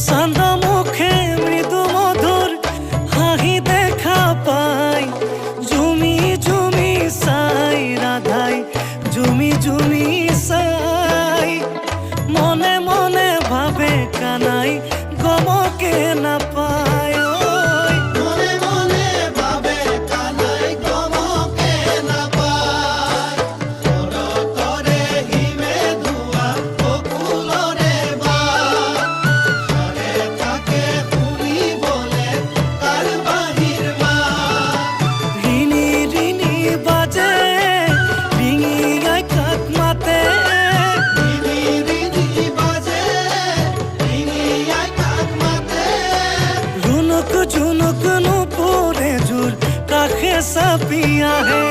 চান্দ মুখে মৃদু মধুর হাহি দেখা পাই, ঝুমি ঝুমি চাই রাধাই ঝুমি ঝুমি চাই। মনে মনে ভাবে কানাই গমকে না পায়। মনে মনে ভাবে কানাই গমকে না পায়। তরে হিমে ধুয়া বকুলরে বাই, ঘরে থাকে তুমি বলে তার বাহির মা। রিনি রিনি বাজে রিঙি গায় কাক মাতে, রিনি রিনি বাজে রিনি আই কাক মাতে। ঝুনুক ঝুনুক নুপুরে ঝুর কাখে সাপিয়া হে।